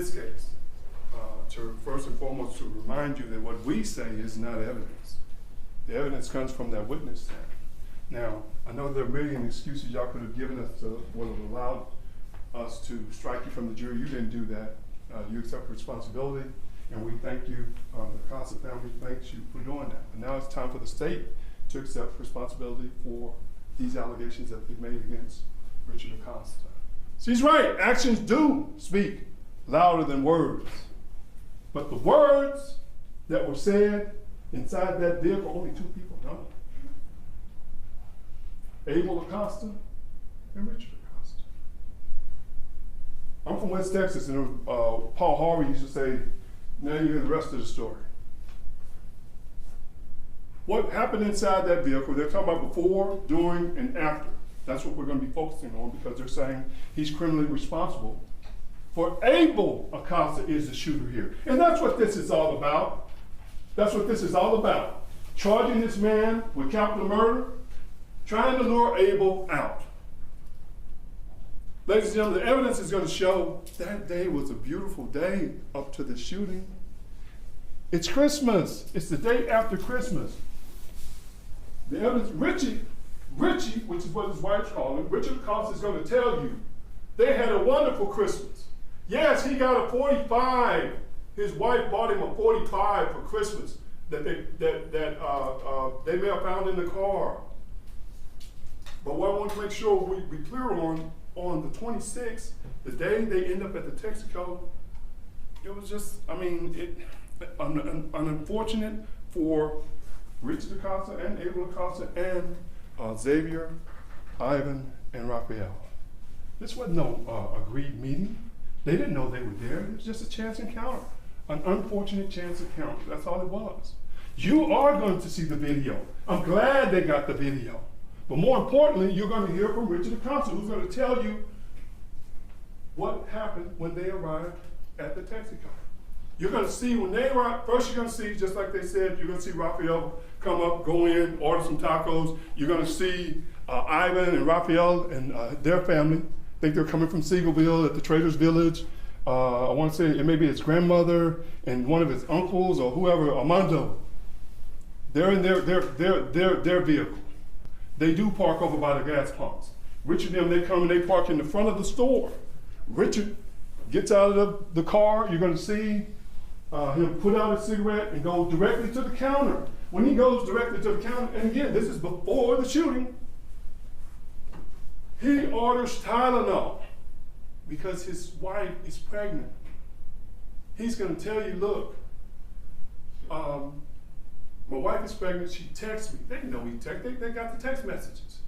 this case, to first and foremost to remind you that what we say is not evidence. The evidence comes from that witness stand. Now, I know there are a million excuses y'all could have given us to would have allowed us to strike you from the jury. You didn't do that. You accept responsibility, and we thank you. The Acosta family thanks you for doing that. But now it's time for the state to accept responsibility for these allegations that they've made against Richard Acosta. She's right. Actions do speak louder than words. But the words that were said inside that vehicle, only two people know. Abel Acosta and Richard Acosta. I'm from West Texas, and Paul Harvey used to say, now you hear the rest of the story. What happened inside that vehicle, they're talking about before, during, and after. That's what we're going to be focusing on, because they're saying he's criminally responsible for Abel Acosta is the shooter here. And that's what this is all about. That's what this is all about. Charging this man with capital murder, trying to lure Abel out. Ladies and gentlemen, the evidence is going to show that day was a beautiful day up to the shooting. It's Christmas. It's the day after Christmas. The evidence, Richie, which is what his wife's calling, Richard Acosta is going to tell you they had a wonderful Christmas. Yes, he got a 45. His wife bought him a 45 for Christmas that they may have found in the car. But what I want to make sure we be clear on the 26th, the day they end up at the Texaco, it was just, unfortunate for Richard Acosta and Abel Acosta and Xavier, Ivan, and Raphael. This wasn't no agreed meeting. They didn't know they were there. It was just a chance encounter, an unfortunate chance encounter. That's all it was. You are going to see the video. I'm glad they got the video. But more importantly, you're going to hear from Richard Acosta, who's going to tell you what happened when they arrived at the Texaco. You're going to see when they arrive, first you're going to see, just like they said, you're going to see Raphael come up, go in, order some tacos. You're going to see Ivan and Raphael and their family. I think they're coming from Seagoville at the Traders Village. I want to say it may be his grandmother and one of his uncles or whoever, Armando. They're in their vehicle. They do park over by the gas pumps. Richard and them, they come and they park in the front of the store. Richard gets out of the car. You're going to see him put out a cigarette and go directly to the counter. When he goes directly to the counter, and again, this is before the shooting, he orders Tylenol because his wife is pregnant. He's going to tell you, look, my wife is pregnant, she texts me. They didn't know he texted, they got the text messages.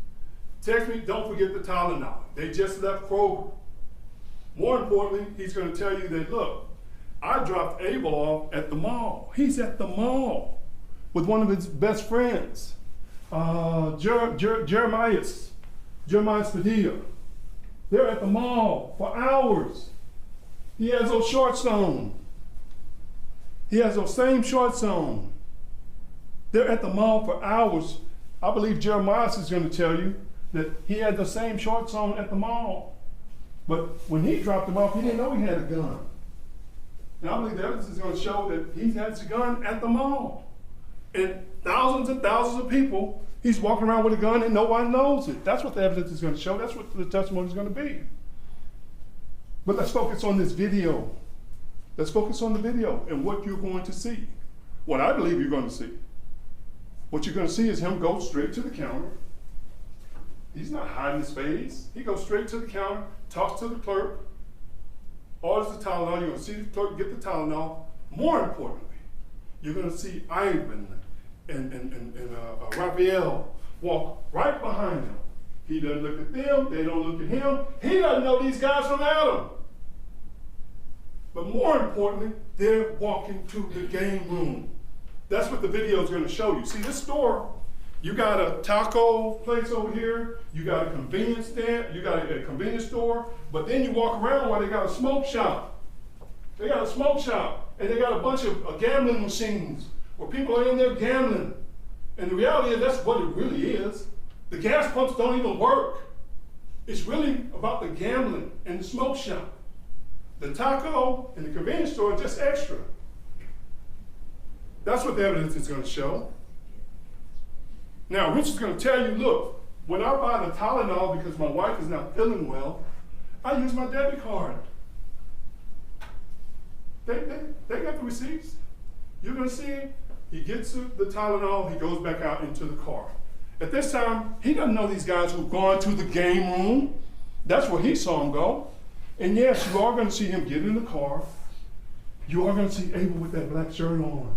Text me, don't forget the Tylenol. They just left Kroger. More importantly, he's going to tell you that, look, I dropped Abel off at the mall. He's at the mall with one of his best friends, Jeremiah Padilla. They're at the mall for hours. He has those shorts on. He has those same shorts on. They're at the mall for hours. I believe Jeremiah is going to tell you that he had the same shorts on at the mall. But when he dropped him off, he didn't know he had a gun. And I believe the evidence is going to show that he has a gun at the mall. And thousands and thousands of people, he's walking around with a gun and nobody knows it. That's what the evidence is going to show. That's what the testimony is going to be. But let's focus on this video. Let's focus on the video and what you're going to see. What I believe you're going to see. What you're going to see is him go straight to the counter. He's not hiding his face. He goes straight to the counter, talks to the clerk, orders the Tylenol. You're going to see the clerk get the Tylenol. More importantly, you're going to see Ivan and Raphael walk right behind him. He doesn't look at them. They don't look at him. He doesn't know these guys from Adam. But more importantly, they're walking to the game room. That's what the video is going to show you. See, this store, you got a taco place over here, you got a convenience stand, you got a convenience store, but then you walk around where they got a smoke shop. They got a smoke shop, and they got a bunch of gambling machines where people are in there gambling. And the reality is that's what it really is. The gas pumps don't even work. It's really about the gambling and the smoke shop. The taco and the convenience store are just extra. That's what the evidence is going to show. Now, Richard's going to tell you, look, when I buy the Tylenol because my wife is not feeling well, I use my debit card. They got the receipts. You're going to see he gets the Tylenol, he goes back out into the car. At this time, he doesn't know these guys who've gone to the game room. That's where he saw him go. And yes, you are going to see him get in the car. You are going to see Abel with that black shirt on.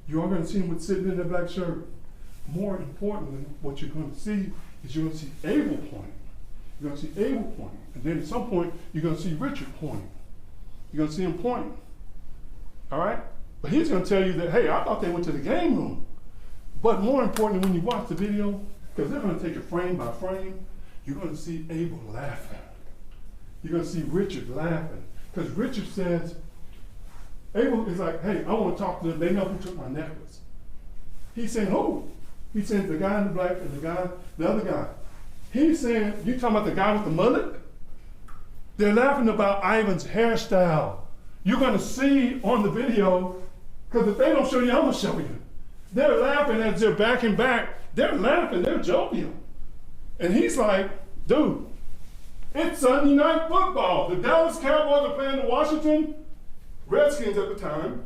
You are going to see him sitting in that black shirt. More importantly, what you're going to see is you're going to see Abel pointing. You're going to see Abel pointing. And then at some point, you're going to see Richard pointing. You're going to see him pointing. All right? But he's going to tell you that, hey, I thought they went to the game room. But more importantly, when you watch the video, because they're going to take it frame by frame, you're going to see Abel laughing. You're going to see Richard laughing. Because Richard says, Abel is like, hey, I want to talk to them. They know who took my necklace. He's saying, who? He's saying the guy in the black and the other guy. He's saying, you talking about the guy with the mullet? They're laughing about Ivan's hairstyle. You're going to see on the video, because if they don't show you, I'm going to show you. They're laughing as they're backing back. They're laughing, they're jovial. And he's like, dude, it's Sunday night football. The Dallas Cowboys are playing the Washington Redskins at the time.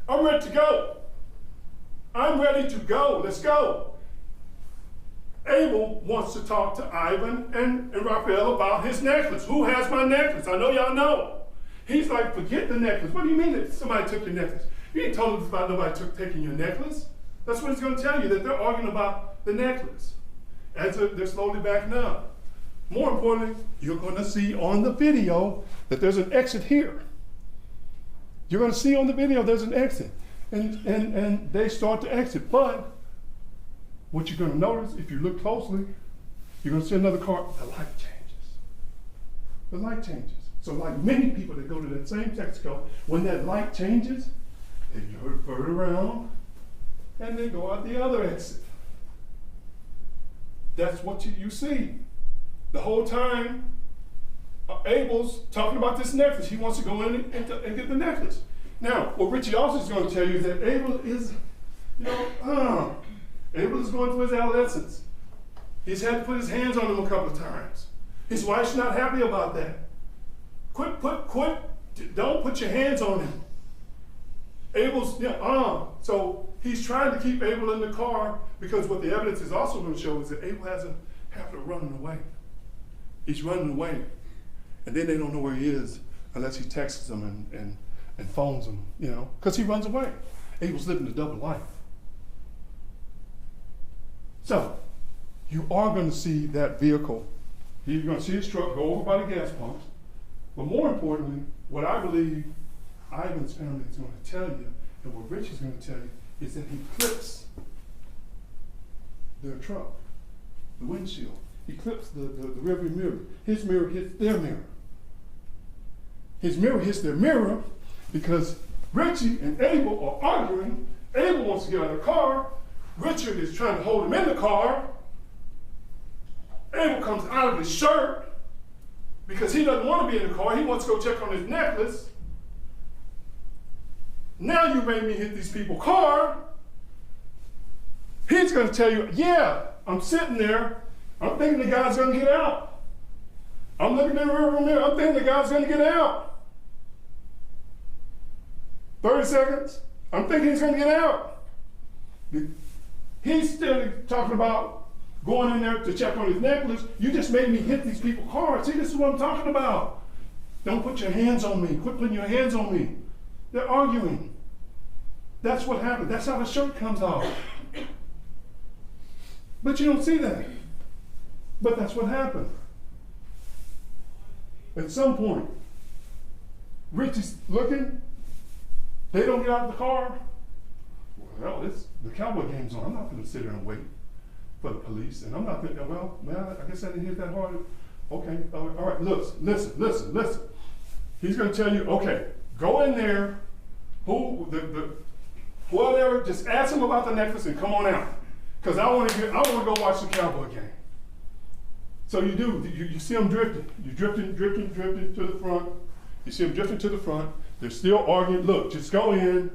I'm ready to go. I'm ready to go. Let's go. Abel wants to talk to Ivan and Raphael about his necklace. Who has my necklace? I know y'all know. He's like, forget the necklace. What do you mean that somebody took your necklace? You ain't told us about nobody taking your necklace. That's what he's going to tell you, that they're arguing about the necklace as they're slowly backing up. More importantly, you're going to see on the video that there's an exit here. You're going to see on the video there's an exit. And they start to exit. But what you're going to notice, if you look closely, you're going to see another car. The light changes. The light changes. So like many people that go to that same Texaco, when that light changes, they turn around and they go out the other exit. That's what you see. The whole time, Abel's talking about this necklace. He wants to go in and get the necklace. Now, what Richard also is going to tell you is that Abel is, Abel is going through his adolescence. He's had to put his hands on him a couple of times. His wife's not happy about that. Quit, don't put your hands on him. Abel's, So he's trying to keep Abel in the car because what the evidence is also going to show is that Abel has a habit of running away. He's running away. And then they don't know where he is unless he texts them and phones them, because he runs away. Abel's living a double life. So, you are going to see that vehicle. You're going to see his truck go over by the gas pumps. But more importantly, what I believe Ivan's family is going to tell you, and what Rich is going to tell you, is that he clips their truck, the windshield. He clips the rearview mirror. His mirror hits their mirror. His mirror hits their mirror because Richie and Abel are arguing. Abel wants to get out of the car. Richard is trying to hold him in the car. Abel comes out of his shirt because he doesn't want to be in the car. He wants to go check on his necklace. Now you made me hit these people's car. He's going to tell you, yeah, I'm sitting there. I'm thinking the guy's going to get out. I'm looking in the rearview mirror. I'm thinking the guy's going to get out. 30 seconds. I'm thinking he's going to get out. He's still talking about going in there to check on his necklace. You just made me hit these people's cars. See, this is what I'm talking about. Don't put your hands on me. Quit putting your hands on me. They're arguing. That's what happened. That's how the shirt comes off. But you don't see that. But that's what happened. At some point, Rich is looking. They don't get out of the car. Well, the Cowboy game's on. I'm not going to sit there and wait for the police. And I'm not thinking, well, man, I guess I didn't hit that hard. Okay, all right, listen. He's going to tell you, okay, go in there. Whatever, just ask him about the necklace and come on out. Because I want to go watch the Cowboy game. So you see them drifting. You're drifting to the front. You see them drifting to the front. They're still arguing. Look, just go in.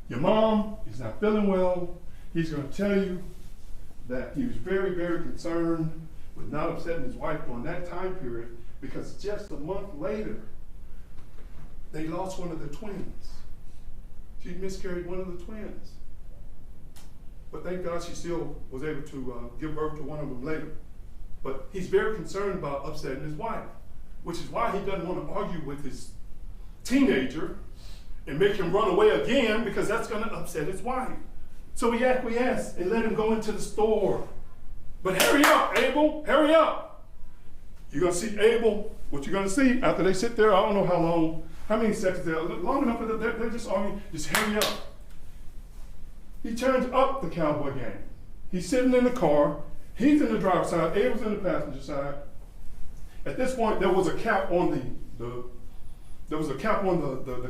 Your mom is not feeling well. He's going to tell you that he was very, very concerned with not upsetting his wife during that time period, because just a month later, they lost one of the twins. She miscarried one of the twins. But thank God she still was able to give birth to one of them later. But he's very concerned about upsetting his wife, which is why he doesn't want to argue with his teenager and make him run away again, because that's going to upset his wife. So he acquiesced and let him go into the store. But hurry up, Abel, hurry up. You're going to see Abel, what you're going to see after they sit there, I don't know how long, how many seconds they're long enough that they're just arguing, just hurry up. He turns up the cowboy game. He's sitting in the car. He's in the driver's side. Abel's in the passenger side. At this point, there was a cap on the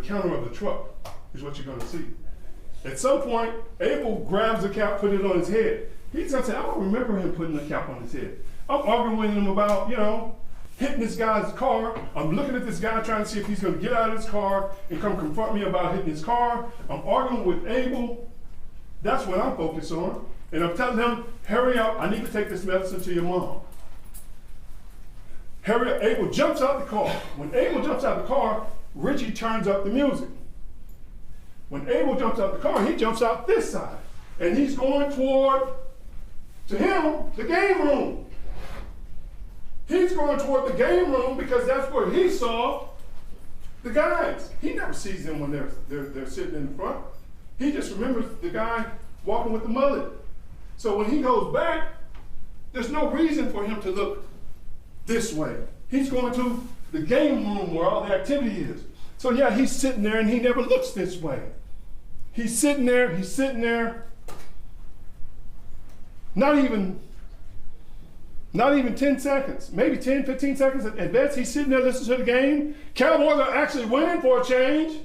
counter of the truck, is what you're going to see. At some point, Abel grabs the cap, put it on his head. He's going to say, I don't remember him putting the cap on his head. I'm arguing with him about, hitting this guy's car. I'm looking at this guy trying to see if he's going to get out of his car and come confront me about hitting his car. I'm arguing with Abel. That's what I'm focused on. And I'm telling him, hurry up, I need to take this medicine to your mom. Hurry up. Abel jumps out the car. When Abel jumps out the car, Richie turns up the music. When Abel jumps out the car, he jumps out this side. And he's going toward, to him, the game room. He's going toward the game room because that's where he saw the guys. He never sees them when they're sitting in the front. He just remembers the guy walking with the mullet. So when he goes back, there's no reason for him to look this way. He's going to the game room where all the activity is. So yeah, he's sitting there and he never looks this way. He's sitting there, not even 10 seconds, maybe 10, 15 seconds at best. He's sitting there listening to the game. Cowboys are actually winning for a change.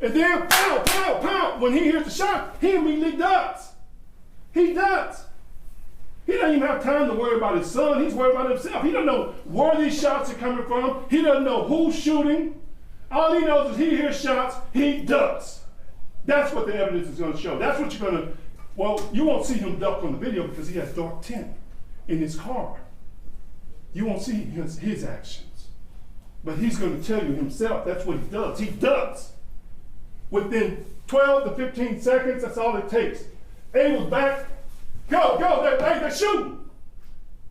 And then, pow, pow, pow, when he hears the shot, he immediately ducks. He ducks. He doesn't even have time to worry about his son. He's worried about himself. He doesn't know where these shots are coming from. He doesn't know who's shooting. All he knows is he hears shots, he ducks. That's what the evidence is going to show. That's what you're going to, well, you won't see him duck on the video because he has dark tint in his car. You won't see his actions. But he's going to tell you himself, that's what he does. He ducks. Within 12 to 15 seconds, that's all it takes. Abel's back. Go, they're shooting.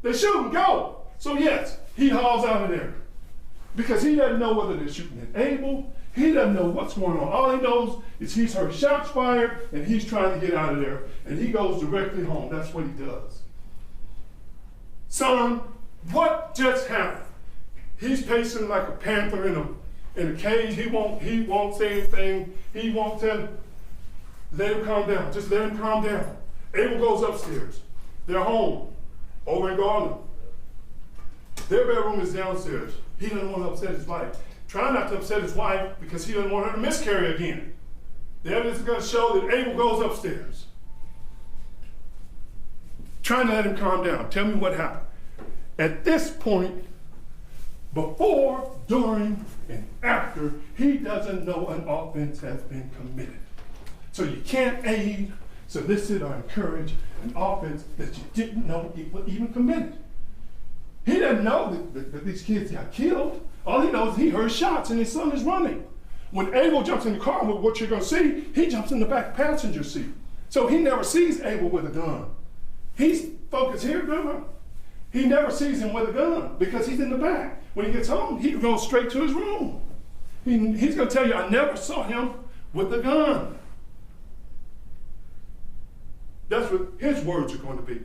They're shooting, go. So yes, he hauls out of there. Because he doesn't know whether they're shooting at Abel. He doesn't know what's going on. All he knows is he's heard shots fired and he's trying to get out of there. And he goes directly home. That's what he does. Son, what just happened? He's pacing like a panther in a cage. He won't say anything. He won't tell him. Let him calm down. Just let him calm down. Abel goes upstairs. They're home over in Garland. Their bedroom is downstairs. He doesn't want to upset his wife. Try not to upset his wife because he doesn't want her to miscarry again. The evidence is going to show that Abel goes upstairs. Trying to let him calm down. Tell me what happened. At this point, before, during, and after, he doesn't know an offense has been committed. So you can't aid, solicit, or encourage an offense that you didn't know was even committed. He doesn't know that these kids got killed. All he knows is he heard shots and his son is running. When Abel jumps in the car, what you're going to see, he jumps in the back passenger seat. So he never sees Abel with a gun. He's focused here, remember? He never sees him with a gun because he's in the back. When he gets home, he goes straight to his room. He's going to tell you, I never saw him with a gun. That's what his words are going to be.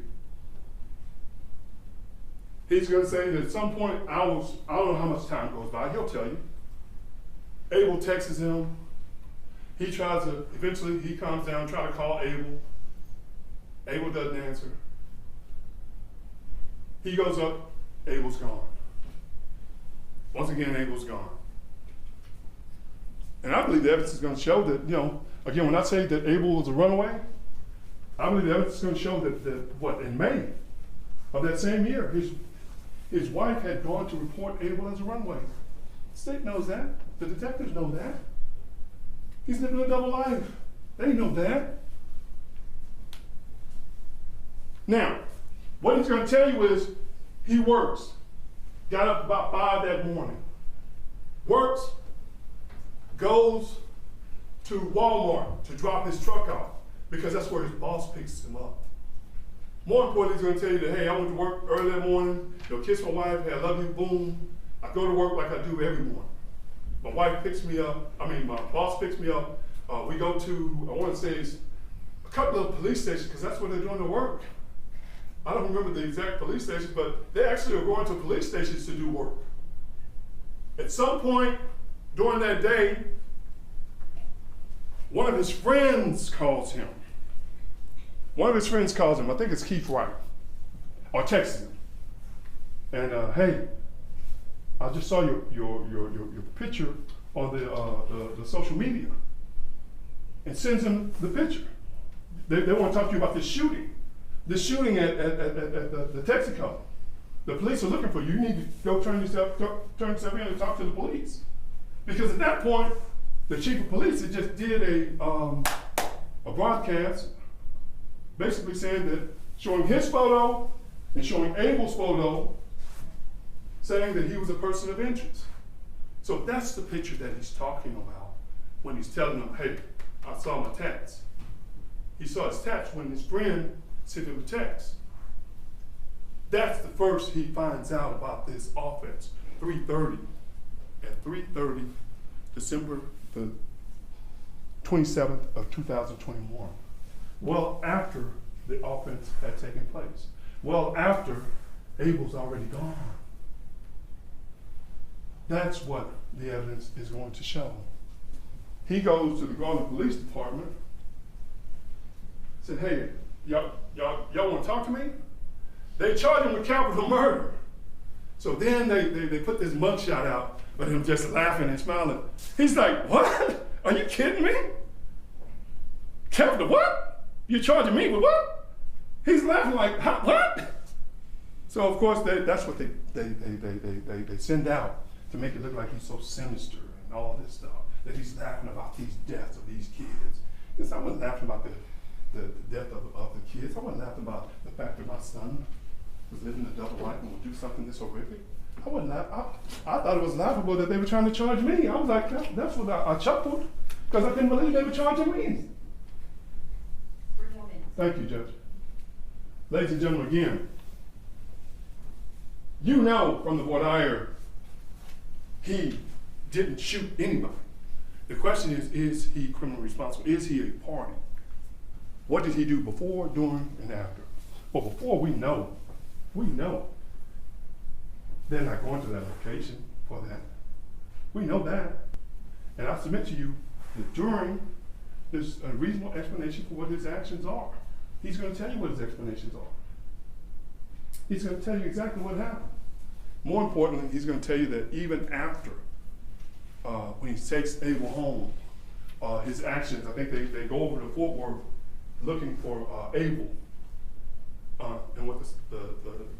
He's going to say that at some point, I don't know how much time goes by, he'll tell you. Abel texts him. Eventually he comes down, try to call Abel. Abel doesn't answer. He goes up, Abel's gone. Once again, Abel's gone. And I believe the evidence is going to show that, again, when I say that Abel was a runaway, I believe the evidence is going to show that in May of that same year, His wife had gone to report Abel as a runaway. The state knows that. The detectives know that. He's living a double life. They know that. Now, what he's going to tell you is he works. Got up about 5 that morning. Works. Goes to Walmart to drop his truck off because that's where his boss picks him up. More importantly, he's going to tell you that, hey, I went to work early that morning, kiss my wife, hey, I love you, boom. I go to work like I do every morning. My wife picks me up, my boss picks me up. We go to, I want to say it's a couple of police stations because that's where they're doing the work. I don't remember the exact police stations, but they actually are going to police stations to do work. At some point during that day, one of his friends calls him. I think it's Keith Wright, or texts him. And hey, I just saw your picture on the social media, and sends him the picture. They want to talk to you about this shooting at the Texaco. The police are looking for you. You need to go turn yourself in and talk to the police, because at that point, the chief of police had just did a broadcast, basically saying that, showing his photo and showing Abel's photo, saying that he was a person of interest. So that's the picture that he's talking about when he's telling them, hey, I saw my text. He saw his text when his friend sent him a text. That's the first he finds out about this offense, 3:30. At 3:30, December the 27th of 2021. Well after the offense had taken place. Well after Abel's already gone. That's what the evidence is going to show. He goes to the Garland Police Department, said, hey, y'all want to talk to me? They charge him with capital murder. So then they put this mugshot out of him just laughing and smiling. He's like, what? Are you kidding me? Capital what? You're charging me with what? He's laughing like, what? So of course that's what they send out to make it look like he's so sinister and all this stuff, that he's laughing about these deaths of these kids. Because I wasn't laughing about the death of the kids. I wasn't laughing about the fact that my son was living a double life and would do something this horrific. I wasn't laughing. I thought it was laughable that they were trying to charge me. I was like, that's what I chuckled, because I couldn't believe they were charging me. 3 more minutes. Thank you, Judge. Ladies and gentlemen, again, you know from the voir dire, he didn't shoot anybody. The question is he criminally responsible? Is he a party? What did he do before, during, and after? Well, before we know they're not going to that location for that. We know that. And I submit to you that during, there's a reasonable explanation for what his actions are. He's going to tell you what his explanations are. He's going to tell you exactly what happened. More importantly, he's going to tell you that even after, when he takes Abel home, his actions, I think they go over to Fort Worth looking for Abel. And what the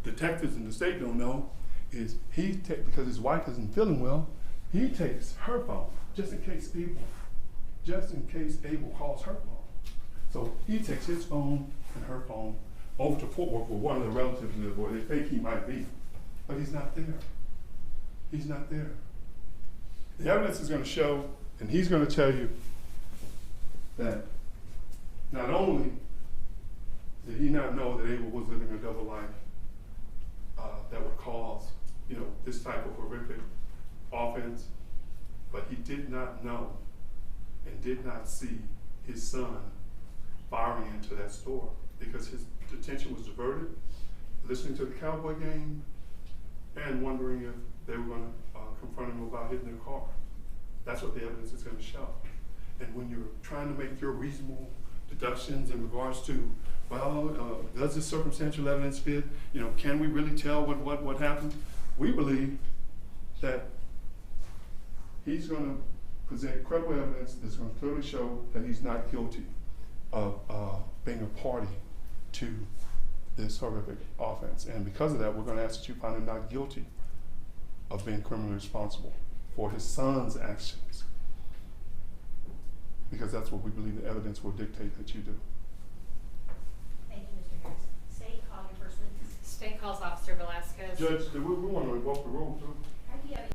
detectives in the state don't know is because his wife isn't feeling well, he takes her phone just in case Abel calls her phone. So he takes his phone and her phone over to Fort Worth where one of the relatives live, where they think he might be. But he's not there. He's not there. The evidence is going to show, and he's going to tell you, that not only did he not know that Abel was living a double life that would cause, this type of horrific offense, but he did not know and did not see his son firing into that store because his attention was diverted, listening to the Cowboy game, and wondering if they were going to confront him about hitting their car. That's what the evidence is going to show. And when you're trying to make your reasonable deductions in regards to, does this circumstantial evidence fit? Can we really tell what happened? We believe that he's going to present credible evidence that's going to clearly show that he's not guilty of being a party to this horrific offense. And because of that, we're gonna ask that you find him not guilty of being criminally responsible for his son's actions. Because that's what we believe the evidence will dictate that you do. Thank you, Mr. Harris. State, call your first witness. State calls Officer Velasquez. Judge, we want to invoke the rule too.